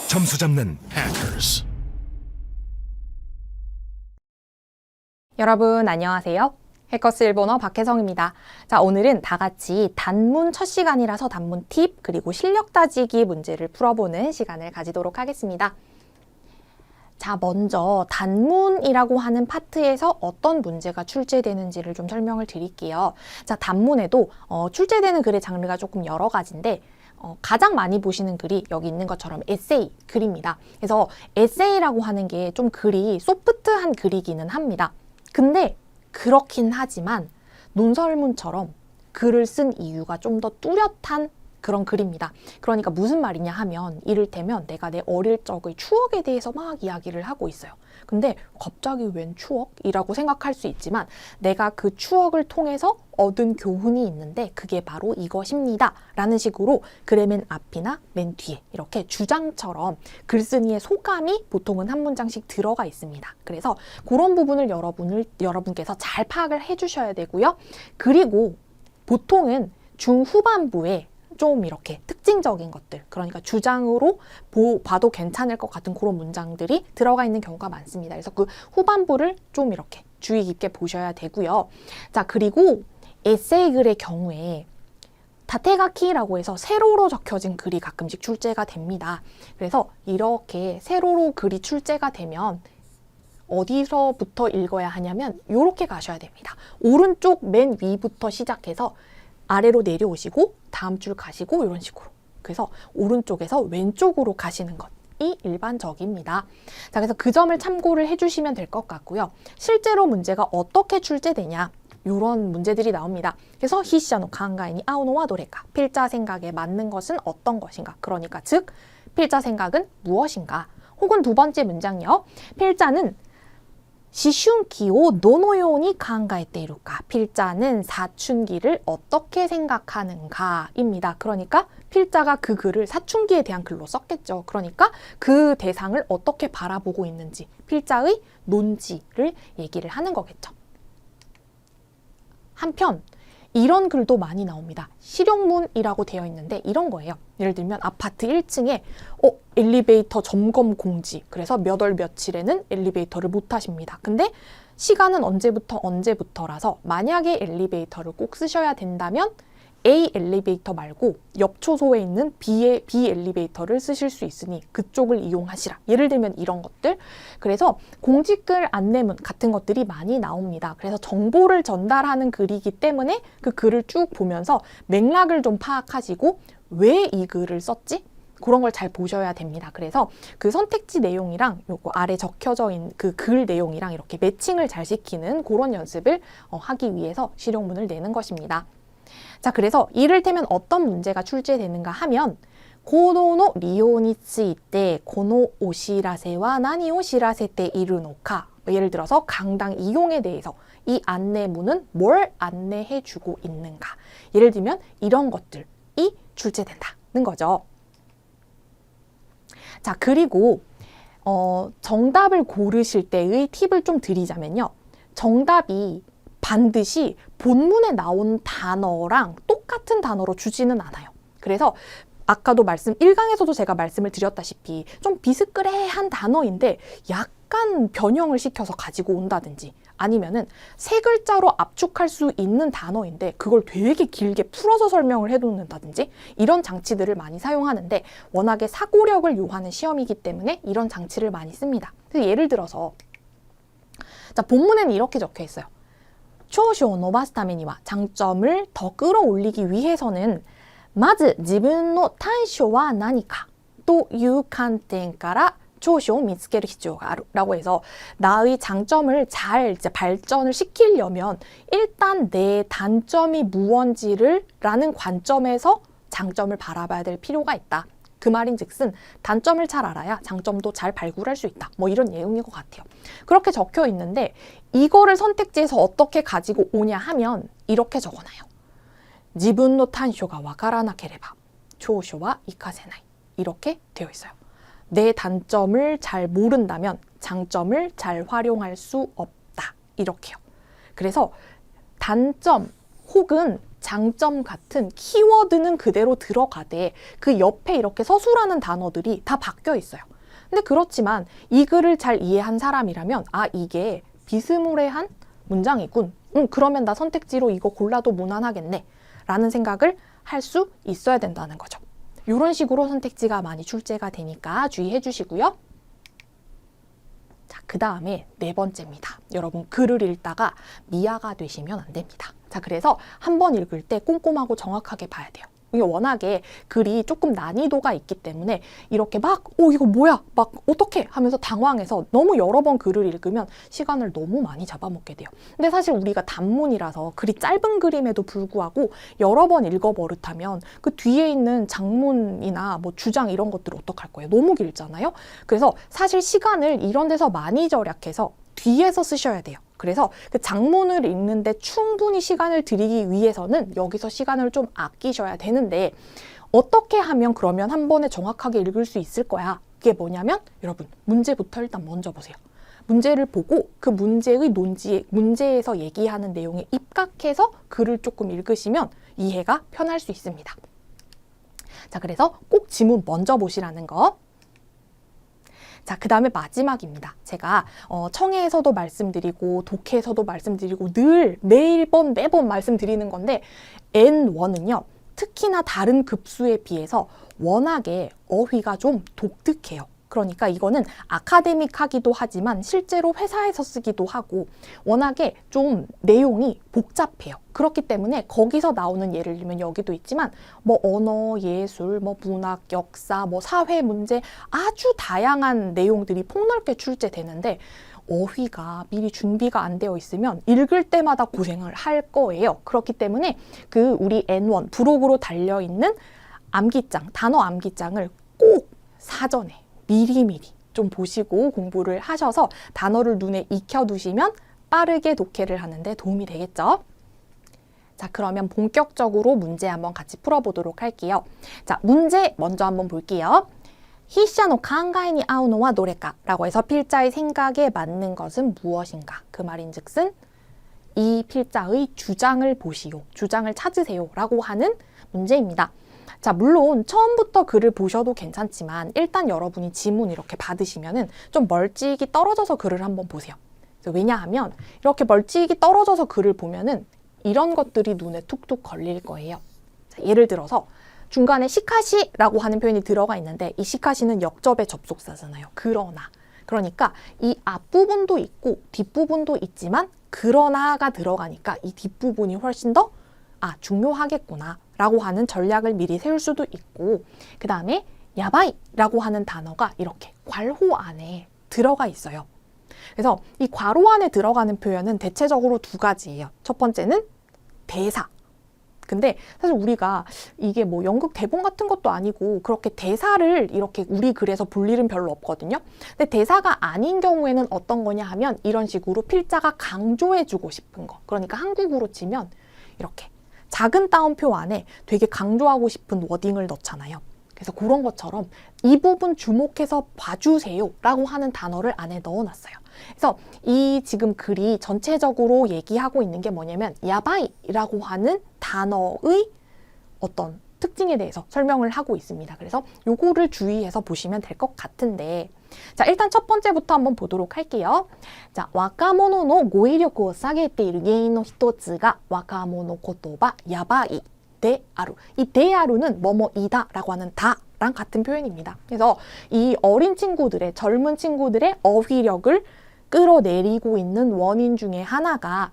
점수 잡는 Hackers. 여러분 안녕하세요. 해커스 일본어 박혜성입니다. 자, 오늘은 다 같이 단문 첫 시간이라서 단문 팁 그리고 실력 따지기 문제를 풀어보는 시간을 가지도록 하겠습니다. 자, 먼저 단문이라고 하는 파트에서 어떤 문제가 출제되는지를 좀 설명을 드릴게요. 자, 단문에도 출제되는 글의 장르가 조금 여러 가지인데 가장 많이 보시는 글이 여기 있는 것처럼 에세이 글입니다. 그래서 에세이라고 하는 게 좀 글이 소프트한 글이기는 합니다. 근데 그렇긴 하지만 논설문처럼 글을 쓴 이유가 좀 더 뚜렷한 그런 글입니다. 그러니까 무슨 말이냐 하면 이를테면 내가 내 어릴 적의 추억에 대해서 막 이야기를 하고 있어요. 근데 갑자기 웬 추억이라고 생각할 수 있지만 내가 그 추억을 통해서 얻은 교훈이 있는데 그게 바로 이것입니다. 라는 식으로 글의 맨 앞이나 맨 뒤에 이렇게 주장처럼 글쓴이의 소감이 보통은 한 문장씩 들어가 있습니다. 그래서 그런 부분을 여러분께서 잘 파악을 해주셔야 되고요. 그리고 보통은 중후반부에 좀 이렇게 특징적인 것들, 그러니까 주장으로 봐도 괜찮을 것 같은 그런 문장들이 들어가 있는 경우가 많습니다. 그래서 그 후반부를 좀 이렇게 주의 깊게 보셔야 되고요. 자, 그리고 에세이 글의 경우에 다테가키라고 해서 세로로 적혀진 글이 가끔씩 출제가 됩니다. 그래서 이렇게 세로로 글이 출제가 되면 어디서부터 읽어야 하냐면 이렇게 가셔야 됩니다. 오른쪽 맨 위부터 시작해서 아래로 내려오시고 다음 줄 가시고 이런 식으로. 그래서 오른쪽에서 왼쪽으로 가시는 것이 일반적입니다. 자, 그래서 그 점을 참고를 해주시면 될 것 같고요. 실제로 문제가 어떻게 출제되냐 이런 문제들이 나옵니다. 그래서 히시아노 칸가이니 아오노와 도레까 필자 생각에 맞는 것은 어떤 것인가. 그러니까 즉 필자 생각은 무엇인가. 혹은 두 번째 문장요. 필자는 시슌기をどのように考えているか. 필자는 사춘기를 어떻게 생각하는가입니다. 그러니까 필자가 그 글을 사춘기에 대한 글로 썼겠죠. 그러니까 그 대상을 어떻게 바라보고 있는지 필자의 논지를 얘기를 하는 거겠죠. 한편 이런 글도 많이 나옵니다. 실용문이라고 되어 있는데 이런 거예요. 예를 들면 아파트 1층에 엘리베이터 점검 공지. 그래서 몇 월 며칠에는 엘리베이터를 못 타십니다. 근데 시간은 언제부터 언제부터라서 만약에 엘리베이터를 꼭 쓰셔야 된다면 A 엘리베이터 말고 옆 초소에 있는 B 엘리베이터를 쓰실 수 있으니 그쪽을 이용하시라. 예를 들면 이런 것들. 그래서 공지글 안내문 같은 것들이 많이 나옵니다. 그래서 정보를 전달하는 글이기 때문에 그 글을 쭉 보면서 맥락을 좀 파악하시고 왜 이 글을 썼지? 그런 걸 잘 보셔야 됩니다. 그래서 그 선택지 내용이랑 요거 아래 적혀져 있는 그 글 내용이랑 이렇게 매칭을 잘 시키는 그런 연습을 하기 위해서 실용문을 내는 것입니다. 자, 그래서 이를테면 어떤 문제가 출제되는가 하면 고도의利用についてこのお知らせは何を知らせているのか. 예를 들어서 강당 이용에 대해서 이 안내문은 뭘 안내해주고 있는가. 예를 들면 이런 것들이 출제된다는 거죠. 자, 그리고 정답을 고르실 때의 팁을 좀 드리자면요. 정답이 반드시 본문에 나온 단어랑 똑같은 단어로 주지는 않아요. 그래서 아까도 1강에서도 제가 말씀을 드렸다시피 좀 비스크레한 단어인데 약간 변형을 시켜서 가지고 온다든지 아니면은 세 글자로 압축할 수 있는 단어인데 그걸 되게 길게 풀어서 설명을 해놓는다든지 이런 장치들을 많이 사용하는데 워낙에 사고력을 요하는 시험이기 때문에 이런 장치를 많이 씁니다. 그래서 예를 들어서 자, 본문에는 이렇게 적혀 있어요. 초시を伸ばすためには 장점을 더 끌어올리기 위해서는 まず自分の短所は何かという観点から長所を見つける必要がある라고 해서 나의 장점을 잘 이제 발전을 시키려면 일단 내 단점이 무언지를 라는 관점에서 장점을 바라봐야 될 필요가 있다. 그 말인즉슨 단점을 잘 알아야 장점도 잘 발굴할 수 있다. 뭐 이런 내용인 것 같아요. 그렇게 적혀 있는데 이거를 선택지에서 어떻게 가지고 오냐 하면 이렇게 적어놔요. 自分の短所がわからなければ長所は活かせない. 이렇게 되어 있어요. 내 단점을 잘 모른다면 장점을 잘 활용할 수 없다. 이렇게요. 그래서 단점 혹은 장점 같은 키워드는 그대로 들어가되 그 옆에 이렇게 서술하는 단어들이 다 바뀌어 있어요. 근데 그렇지만 이 글을 잘 이해한 사람이라면 아, 이게 비스무리한 문장이군. 그러면 나 선택지로 이거 골라도 무난하겠네. 라는 생각을 할 수 있어야 된다는 거죠. 이런 식으로 선택지가 많이 출제가 되니까 주의해 주시고요. 자, 그 다음에 네 번째입니다. 여러분, 글을 읽다가 미아가 되시면 안 됩니다. 자, 그래서 한 번 읽을 때 꼼꼼하고 정확하게 봐야 돼요. 이게 워낙에 글이 조금 난이도가 있기 때문에 이렇게 막 이거 뭐야? 막 어떻게? 하면서 당황해서 너무 여러 번 글을 읽으면 시간을 너무 많이 잡아먹게 돼요. 근데 사실 우리가 단문이라서 글이 짧은 글임에도 불구하고 여러 번 읽어버릇하면 그 뒤에 있는 장문이나 뭐 주장 이런 것들을 어떡할 거예요? 너무 길잖아요? 그래서 사실 시간을 이런 데서 많이 절약해서 뒤에서 쓰셔야 돼요. 그래서 그 장문을 읽는데 충분히 시간을 들이기 위해서는 여기서 시간을 좀 아끼셔야 되는데 어떻게 하면 그러면 한 번에 정확하게 읽을 수 있을 거야? 그게 뭐냐면 여러분, 문제부터 일단 먼저 보세요. 문제를 보고 그 문제의 문제에서 얘기하는 내용에 입각해서 글을 조금 읽으시면 이해가 편할 수 있습니다. 자, 그래서 꼭 지문 먼저 보시라는 거. 자, 그 다음에 마지막입니다. 제가 청해에서도 말씀드리고 독해에서도 말씀드리고 늘 매번 말씀드리는 건데 N1은요. 특히나 다른 급수에 비해서 워낙에 어휘가 좀 독특해요. 그러니까 이거는 아카데믹하기도 하지만 실제로 회사에서 쓰기도 하고 워낙에 좀 내용이 복잡해요. 그렇기 때문에 거기서 나오는 예를 들면 여기도 있지만 뭐 언어, 예술, 뭐 문학, 역사, 뭐 사회 문제 아주 다양한 내용들이 폭넓게 출제되는데 어휘가 미리 준비가 안 되어 있으면 읽을 때마다 고생을 할 거예요. 그렇기 때문에 그 우리 N1 부록으로 달려있는 암기장, 단어 암기장을 꼭 사전에 미리미리 좀 보시고 공부를 하셔서 단어를 눈에 익혀두시면 빠르게 독해를 하는데 도움이 되겠죠. 자, 그러면 본격적으로 문제 한번 같이 풀어보도록 할게요. 자, 문제 먼저 한번 볼게요. 히샤노 칸가에니 아우노와 노레까 라고 해서 필자의 생각에 맞는 것은 무엇인가? 그 말인즉슨 이 필자의 주장을 보시오, 주장을 찾으세요 라고 하는 문제입니다. 자, 물론 처음부터 글을 보셔도 괜찮지만 일단 여러분이 지문 이렇게 받으시면은 좀 멀찍이 떨어져서 글을 한번 보세요. 왜냐하면 이렇게 멀찍이 떨어져서 글을 보면은 이런 것들이 눈에 툭툭 걸릴 거예요. 자, 예를 들어서 중간에 시카시라고 하는 표현이 들어가 있는데 이 시카시는 역접의 접속사잖아요. 그러니까 이 앞부분도 있고 뒷부분도 있지만 그러나가 들어가니까 이 뒷부분이 훨씬 더 중요하겠구나 라고 하는 전략을 미리 세울 수도 있고 그 다음에 야바이 라고 하는 단어가 이렇게 괄호 안에 들어가 있어요. 그래서 이 괄호 안에 들어가는 표현은 대체적으로 두 가지예요. 첫 번째는 대사. 근데 사실 우리가 이게 뭐 연극 대본 같은 것도 아니고 그렇게 대사를 이렇게 우리 글에서 볼 일은 별로 없거든요. 근데 대사가 아닌 경우에는 어떤 거냐 하면 이런 식으로 필자가 강조해주고 싶은 거. 그러니까 한국으로 치면 이렇게 작은 따옴표 안에 되게 강조하고 싶은 워딩을 넣잖아요. 그래서 그런 것처럼 이 부분 주목해서 봐주세요 라고 하는 단어를 안에 넣어놨어요. 그래서 이 지금 글이 전체적으로 얘기하고 있는 게 뭐냐면 야바이라고 하는 단어의 어떤 특징에 대해서 설명을 하고 있습니다. 그래서 요거를 주의해서 보시면 될 것 같은데 자, 일단 첫 번째부터 한번 보도록 할게요. 자, 와카모노의 고의력을下げている原因の一つが若者言葉やばいである. 이 데아루는 뭐뭐이다 라고 하는 다랑 같은 표현입니다. 그래서 이 어린 친구들의 젊은 친구들의 어휘력을 끌어내리고 있는 원인 중에 하나가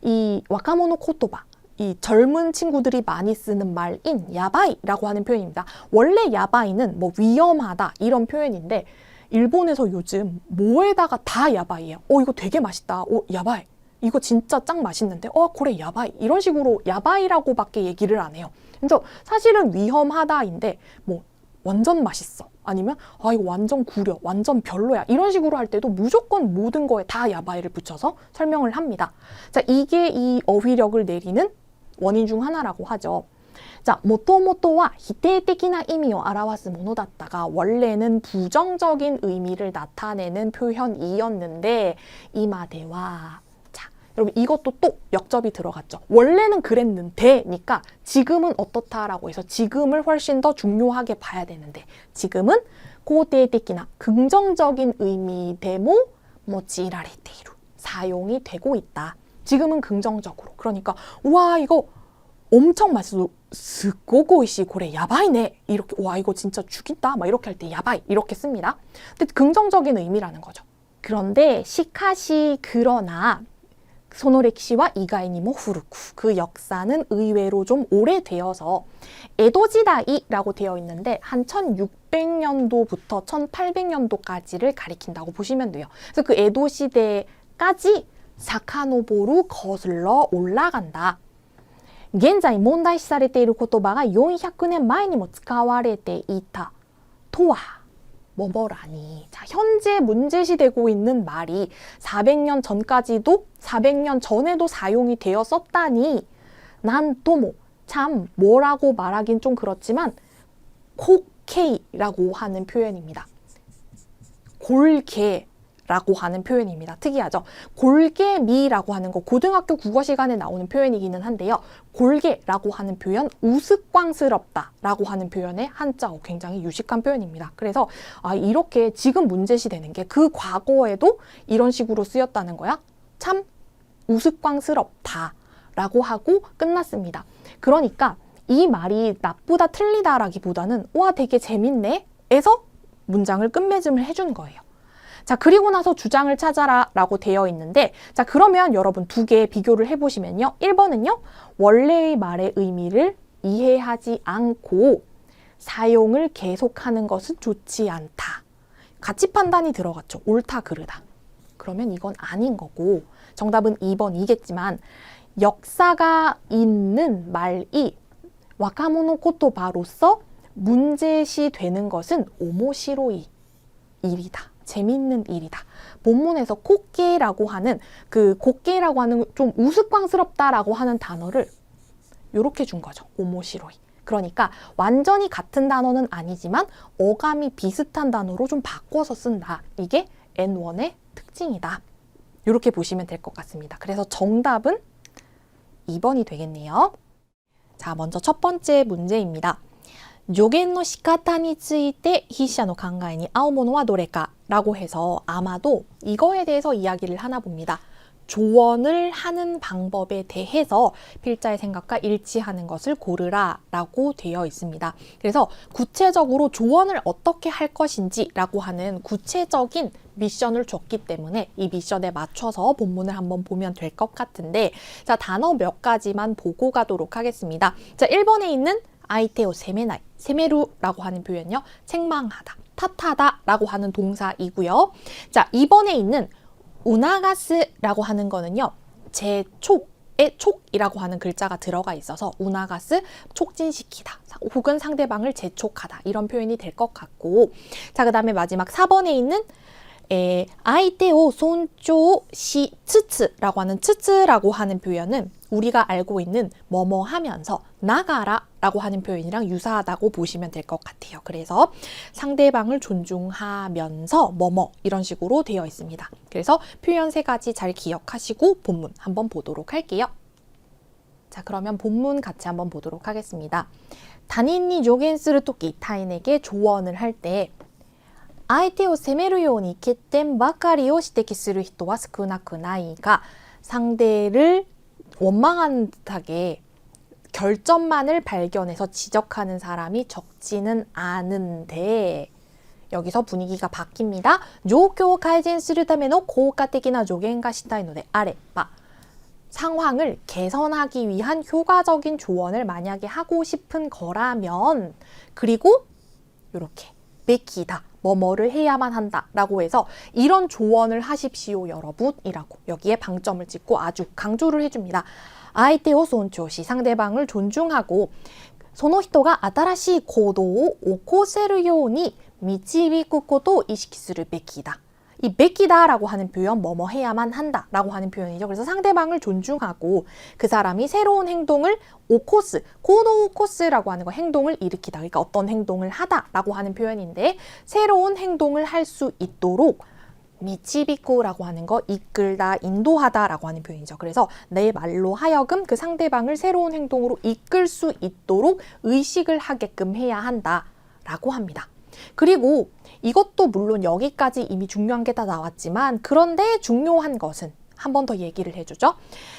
이 와카모노 코토바, 이 젊은 친구들이 많이 쓰는 말인 야바이라고 하는 표현입니다. 원래 야바이는 뭐 위험하다 이런 표현인데 일본에서 요즘 뭐에다가 다 야바이예요. 이거 되게 맛있다. 야바이. 이거 진짜 짱 맛있는데. 그래 야바이. 이런 식으로 야바이라고밖에 얘기를 안 해요. 그래서 사실은 위험하다인데 뭐 완전 맛있어. 아니면 이거 완전 구려. 완전 별로야. 이런 식으로 할 때도 무조건 모든 거에 다 야바이를 붙여서 설명을 합니다. 자, 이게 이 어휘력을 내리는 원인 중 하나라고 하죠. 자, 모토모토와 히테이테키나 의미를 表すものだったが 원래는 부정적인 의미를 나타내는 표현이었는데 이마대와 자, 여러분 이것도 또 역접이 들어갔죠. 원래는 그랬는데니까 지금은 어떻다라고 해서 지금을 훨씬 더 중요하게 봐야 되는데 지금은 고대적이나 긍정적인 의미 데모 모찌라레테이루 사용이 되고 있다. 지금은 긍정적으로. 그러니까 와 이거 엄청 맛있어. 스고고이시 고래 야바이네. 이렇게 와 이거 진짜 죽인다. 막 이렇게 할 때 야바이 이렇게 씁니다. 근데 긍정적인 의미라는 거죠. 그런데 시카시 그러나 소노렉시와 이가이니모 후르쿠 그 역사는 의외로 좀 오래되어서 에도지다이라고 되어 있는데 한 1600년도부터 1800년도까지를 가리킨다고 보시면 돼요. 그래서 그 에도 시대까지 사카노보루 거슬러 올라간다. 現在問題視されている言葉が400年前にも使われていたとは뭐뭐라니. 자, 현재 문제시되고 있는 말이 400년 전까지도 400년 전에도 사용이 되었었다니 난 또 뭐 참 뭐라고 말하긴 좀 그렇지만 코케이라고 하는 표현입니다. 골개라고 하는 표현입니다. 특이하죠? 골개미라고 하는 거 고등학교 국어 시간에 나오는 표현이기는 한데요. 골개라고 하는 표현, 우스꽝스럽다라고 하는 표현의 한자어 굉장히 유식한 표현입니다. 그래서 이렇게 지금 문제시 되는 게 그 과거에도 이런 식으로 쓰였다는 거야? 참 우스꽝스럽다라고 하고 끝났습니다. 그러니까 이 말이 나쁘다 틀리다라기보다는 와 되게 재밌네 에서 문장을 끝맺음을 해준 거예요. 자, 그리고 나서 주장을 찾아라 라고 되어 있는데 자, 그러면 여러분 두 개 비교를 해보시면요. 1번은요. 원래의 말의 의미를 이해하지 않고 사용을 계속하는 것은 좋지 않다. 가치 판단이 들어갔죠. 옳다, 그르다. 그러면 이건 아닌 거고 정답은 2번이겠지만 역사가 있는 말이 와카모노 코토바로서 문제시 되는 것은 오모시로이 일이다. 재밌는 일이다. 본문에서 코케라고 하는 그 코케라고 하는 좀 우스꽝스럽다라고 하는 단어를 이렇게 준 거죠. 오모시로이. 그러니까 완전히 같은 단어는 아니지만 어감이 비슷한 단어로 좀 바꿔서 쓴다. 이게 N1의 특징이다. 이렇게 보시면 될 것 같습니다. 그래서 정답은 2번이 되겠네요. 자, 먼저 첫 번째 문제입니다. 助言の仕方について筆者の考えに合うものはどれか라고 해서 아마도 이거에 대해서 이야기를 하나 봅니다. 조언을 하는 방법에 대해서 필자의 생각과 일치하는 것을 고르라 라고 되어 있습니다. 그래서 구체적으로 조언을 어떻게 할 것인지 라고 하는 구체적인 미션을 줬기 때문에 이 미션에 맞춰서 본문을 한번 보면 될 것 같은데 자, 단어 몇 가지만 보고 가도록 하겠습니다. 자, 1번에 있는 아이테오 세메나이, 세메루라고 하는 표현요. 책망하다, 탓하다 라고 하는 동사이고요. 자, 2번에 있는 우나가스라고 하는 거는요. 재촉의 촉이라고 하는 글자가 들어가 있어서 우나가스, 촉진시키다 혹은 상대방을 재촉하다 이런 표현이 될 것 같고 자, 그 다음에 마지막 4번에 있는 아이테오 손조시 츠츠라고 하는 츠츠라고 하는 표현은 우리가 알고 있는 뭐뭐 하면서 나가라 라고 하는 표현이랑 유사하다고 보시면 될 것 같아요. 그래서 상대방을 존중하면서 뭐뭐 이런 식으로 되어 있습니다. 그래서 표현 세 가지 잘 기억하시고 본문 한번 보도록 할게요. 자, 그러면 본문 같이 한번 보도록 하겠습니다. 단인이 조겐스를 토끼 타인에게 조언을 할 때 相手を責めるように欠点ばかりを指摘する人は少なくないが 상대를 원망하는 듯하게 결점만을 발견해서 지적하는 사람이 적지는 않은데 여기서 분위기가 바뀝니다. 状況を改善するための効果的な助言がしたいのであれば 상황을 개선하기 위한 효과적인 조언을 만약에 하고 싶은 거라면 그리고 이렇게 베키다. 뭐뭐를 해야만 한다 라고 해서 이런 조언을 하십시오 여러분이라고 여기에 방점을 찍고 아주 강조를 해줍니다. 아이테오 손조시 상대방을 존중하고 その人が新しい行動を起こせるように導くことを意識するべきだ. 이 베키다라고 하는 표현 뭐뭐 해야만 한다라고 하는 표현이죠. 그래서 상대방을 존중하고 그 사람이 새로운 행동을 오코스, 고노 오코스라고 하는 거 행동을 일으키다. 그러니까 어떤 행동을 하다라고 하는 표현인데 새로운 행동을 할 수 있도록 미치비쿠라고 하는 거 이끌다, 인도하다라고 하는 표현이죠. 그래서 내 말로 하여금 그 상대방을 새로운 행동으로 이끌 수 있도록 의식을 하게끔 해야 한다라고 합니다. 그리고 이것도 물론 여기까지 이미 중요한 게 다 나왔지만 그런데 중요한 것은 한 번 더 얘기를 해주죠.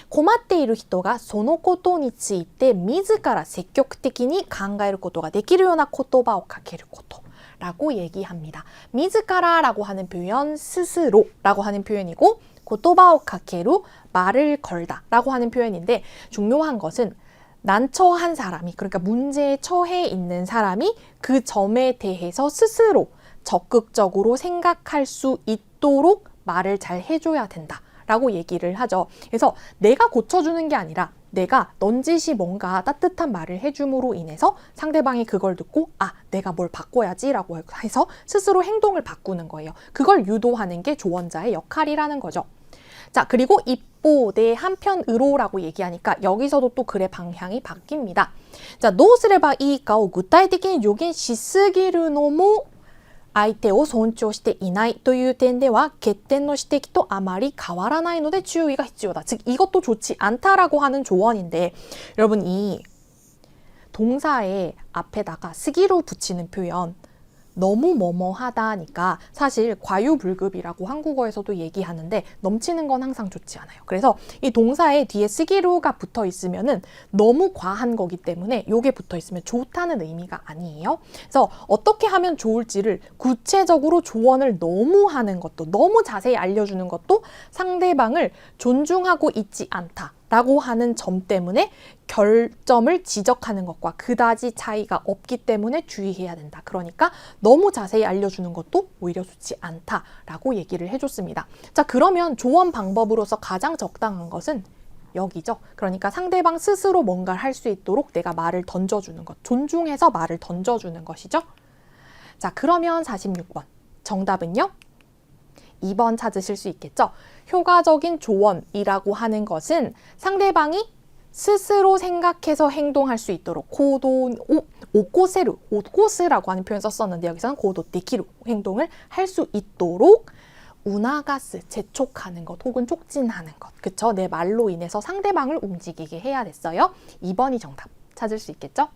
困っている人がそのことについて自ら積極的に考えることができるような言葉をかけること라고 얘기합니다. 미즈카라라고 하는 표현, 스스로라고 하는 표현이고 고토바오 카케루, 말을 걸다 라고 하는 표현인데 중요한 것은 난처한 사람이, 그러니까 문제에 처해 있는 사람이 그 점에 대해서 스스로 적극적으로 생각할 수 있도록 말을 잘 해줘야 된다 라고 얘기를 하죠. 그래서 내가 고쳐주는 게 아니라 내가 넌지시 뭔가 따뜻한 말을 해줌으로 인해서 상대방이 그걸 듣고 아, 내가 뭘 바꿔야지 라고 해서 스스로 행동을 바꾸는 거예요. 그걸 유도하는 게 조언자의 역할이라는 거죠. 자, 그리고 이뽀대 한편으로라고 얘기하니까 여기서도 또 글의 방향이 바뀝니다. 자, どうすればいいかを具体的に予言しすぎるのも相手を尊重していないという点では欠点の指摘とあまり変わらないので注意が必要だ. 즉 이것도 좋지 않다라고 하는 조언인데 여러분 이 동사의 앞에다가 스기로 붙이는 표현 너무 뭐뭐하다니까 사실 과유불급이라고 한국어에서도 얘기하는데 넘치는 건 항상 좋지 않아요. 그래서 이 동사에 뒤에 스기루가 붙어 있으면은 너무 과한 거기 때문에 요게 붙어 있으면 좋다는 의미가 아니에요. 그래서 어떻게 하면 좋을지를 구체적으로 조언을 너무 하는 것도 너무 자세히 알려주는 것도 상대방을 존중하고 있지 않다. 라고 하는 점 때문에 결점을 지적하는 것과 그다지 차이가 없기 때문에 주의해야 된다. 그러니까 너무 자세히 알려주는 것도 오히려 좋지 않다라고 얘기를 해줬습니다. 자, 그러면 조언 방법으로서 가장 적당한 것은 여기죠. 그러니까 상대방 스스로 뭔가를 할 수 있도록 내가 말을 던져주는 것, 존중해서 말을 던져주는 것이죠. 자, 그러면 46번 정답은요? 2번 찾으실 수 있겠죠. 효과적인 조언이라고 하는 것은 상대방이 스스로 생각해서 행동할 수 있도록 오코세루, 오코스라고 하는 표현 썼었는데 여기서는 고도 데키루 행동을 할 수 있도록 우나가스, 재촉하는 것 혹은 촉진하는 것. 그쵸? 내 말로 인해서 상대방을 움직이게 해야 됐어요. 2번이 정답 찾을 수 있겠죠?